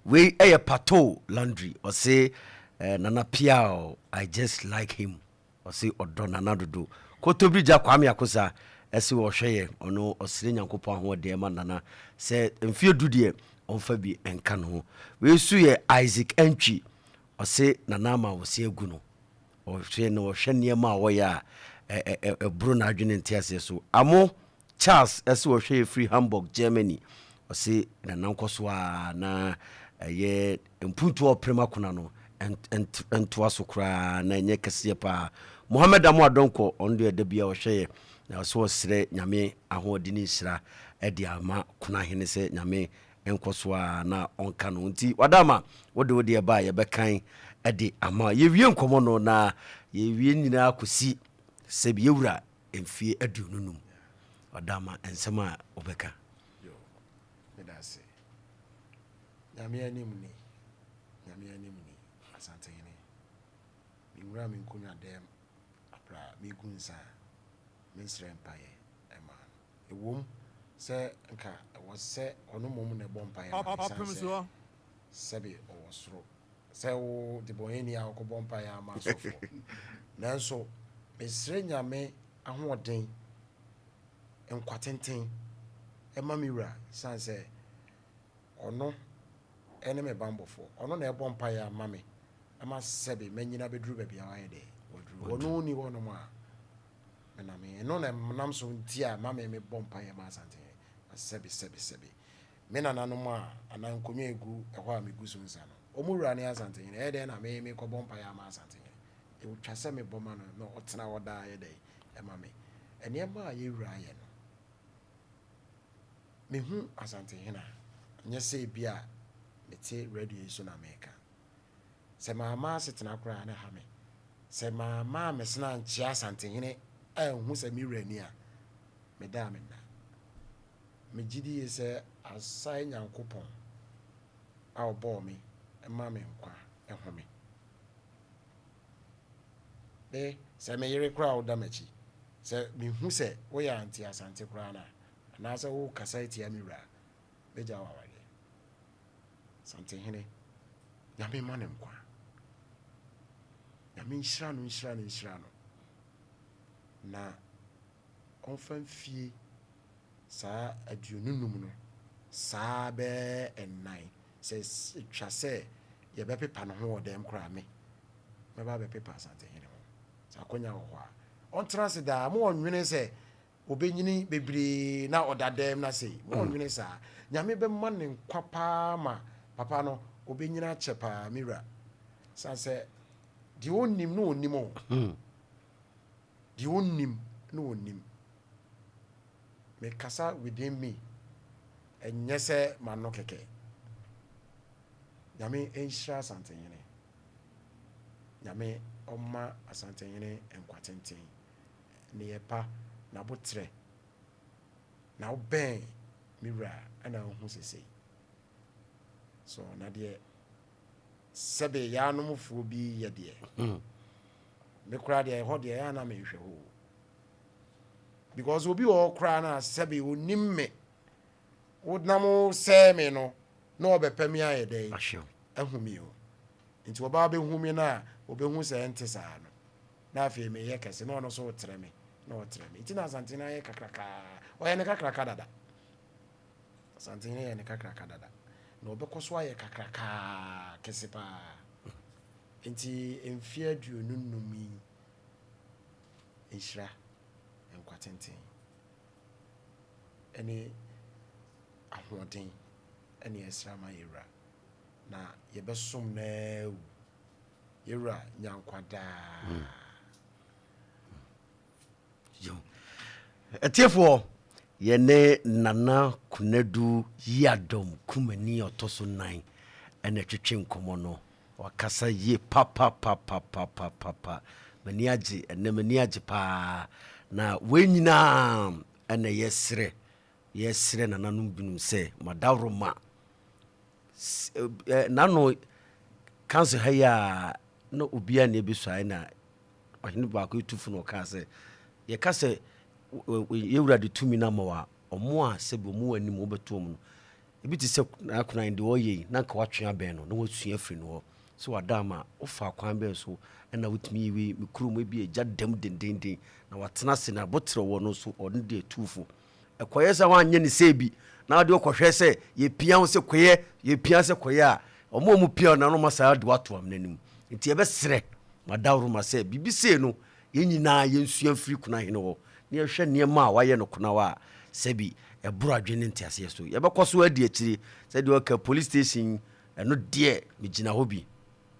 we pato laundry or say nana piao I just like him or say odo nana dodo kotobrija kwame akosa esi wo hweye ono osire nyankopon ho de ma nana se mfie dudie onfa bi enka no we su ye Isaac Entwi ose nana ma wo se agu no o hwe no hwe niema wo ya bro na adwene ntiase so amo Charles esi wo hwe free Hamburg Germany ose nana nkoso a na ye mpuntu oprema kuna no entoa so kra na enye kese pa Mohammed Amo Adonko ondo de bia wo hwe na so sere nyame ahodi ni sira edi ama Konahene se nyame enkoso a na onka no nti wadama wode ba ye bekan edi ama ye wie nkomo no na ye wie nyina akosi se bi ewura emfie adununum wadama ensema obeka yo me da se nyame anim ni asante hene mi wura mi nkonya dem apra mi gunsa Mr. Empire Emma. A womb, say, Nka, was set on a moment a bompire. Opemsuo. Sabi or so. Say, the Bohemia or bompire, master. Now, so, Miss Renya may a what day and quatenting a mamira, son say, or no enemy bambo for, or no a bompire, mammy. I must say, many never drew baby a day, or no, ni one more. Na me no na nam so ntia ma me bompa ye ma asante sebi me na nanom a anan konwa egu ehwa me gu so nsa no omura ne asante ne de na me ko bompa ye ma asante e utwa se me boma no no otena woda ye dey e ma me ene ma ye wura ye no me hu asante hina nye se bia me te radio so na meka se ma ma setena kura na ha me se ma ma me sna nchia asante hine hu se mi rani a me da me na me gidi ye se asai nyankopon a obo me e ma me nkwa e ho me be se me yere kra o da machi se me hu se wo ya anti asante kra na se wo kasa ti ami ra be ja wa wale sante hene ya me ma ne nkwa ya me nshira no na onfan fie sa adununum no sa be ennan se twa se ye be pepa no ho odem kra me ba be pepa asante hene ho sa konya ho a on trans da mo onwene se obenyini bebre na odadem na se mo onwene sa nyame be ma ne nkwapa ma papa no obenyina chepa mira sa se di onim no onim o di onim no onim me kasa within me enye se mano keke nyame enhira asante hene nyame oma asante hene enkwatenten ne yepa na botre na oben mira ana hu sese so na de sebe ya no mfo bi ye de me kura de ho de ya na me hwe ho because obi o kra na sebe onim me wodnam se me no na obepam ya yede ahwe ahumi o nti oba be humi na obehu se ente saa no na afi me ye kese na ono so wotre me na wotre me nti na asante na ye kakraka o ye ne kakraka dada asante na ye ne kakraka dada na obekoso aye kakraka kese pa nti emfie aduonu nnumi enhira enkwatenten ene ahoden ene esra ma yewra na yebesom na yewra nyankwada yo etiefo yene nana Konadu Yiadom Kumanin otoso 9 ene twetwe nkomo no wakasa ye papa mani age ene mani age pa na wenyina ene yesre nananom binum se madawroma nano kanse haya no obia na ebesua na ohene ba ko tufu no ka se ye ka se yewura de tumi na mawa omo a se bo mu anim obeto mu no ebi ti se na akona inde oye na nka watwe aben no na wasua afri no so wadama ofa kwan be so na wutumi wi mikuru mu bi eja dem dendenden na watena se na botre wo no so on de tufu ekoye se wanye ne se bi na de okohwe se ye pia wo se koye ye pia se koye a omo mu pia na no masa de wato am nanim nti ebe sere madawro ma se bibi se no ye nyina ye nsua afri Konahene wo ne hwe niema a waye no kona wa sebi eburu adwene ntiase so ye bekoso adi akiri se de oka police station eno de migina hobi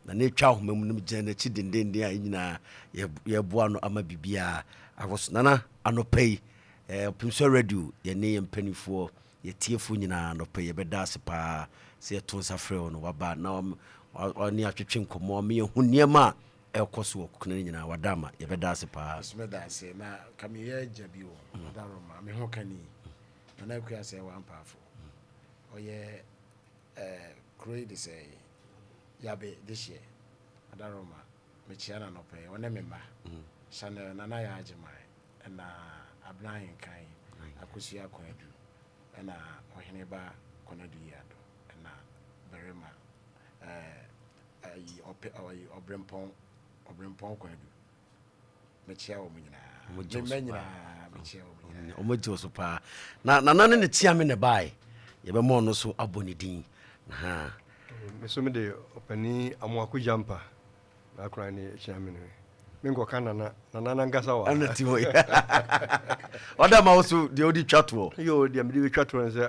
na ne twa homam no migina na chi dendenden a nyina ye boa no ama bibia awoso nana anopai Opemsuo radio ye ne mpanifo ye tiefo nyina no pe ye beda se pa se to nsa frɛ no waba na oni atwetwe nkomo me hu niema ekoso Konahene nyina wadama ye beda se pa smeda se na kamiye jabi wo daroma me ho kani na kuya se wan pafo oye create say yabe this year daroma me chiana no pe wona me ma channel na ya ajimai na Abraham kan akosia Konadu na ohene ba Konadu Yiadom na berema Obrempon Konadu mechia wo nyina omojo so pa na nana ne tia me ne bai ye be mo no so abonidin ha me so me de opani amoako jampa na akra ne chia me ne mengo kana na ngasa wa ana ti ho oda ma wo so de odi twato yo de me de twato nse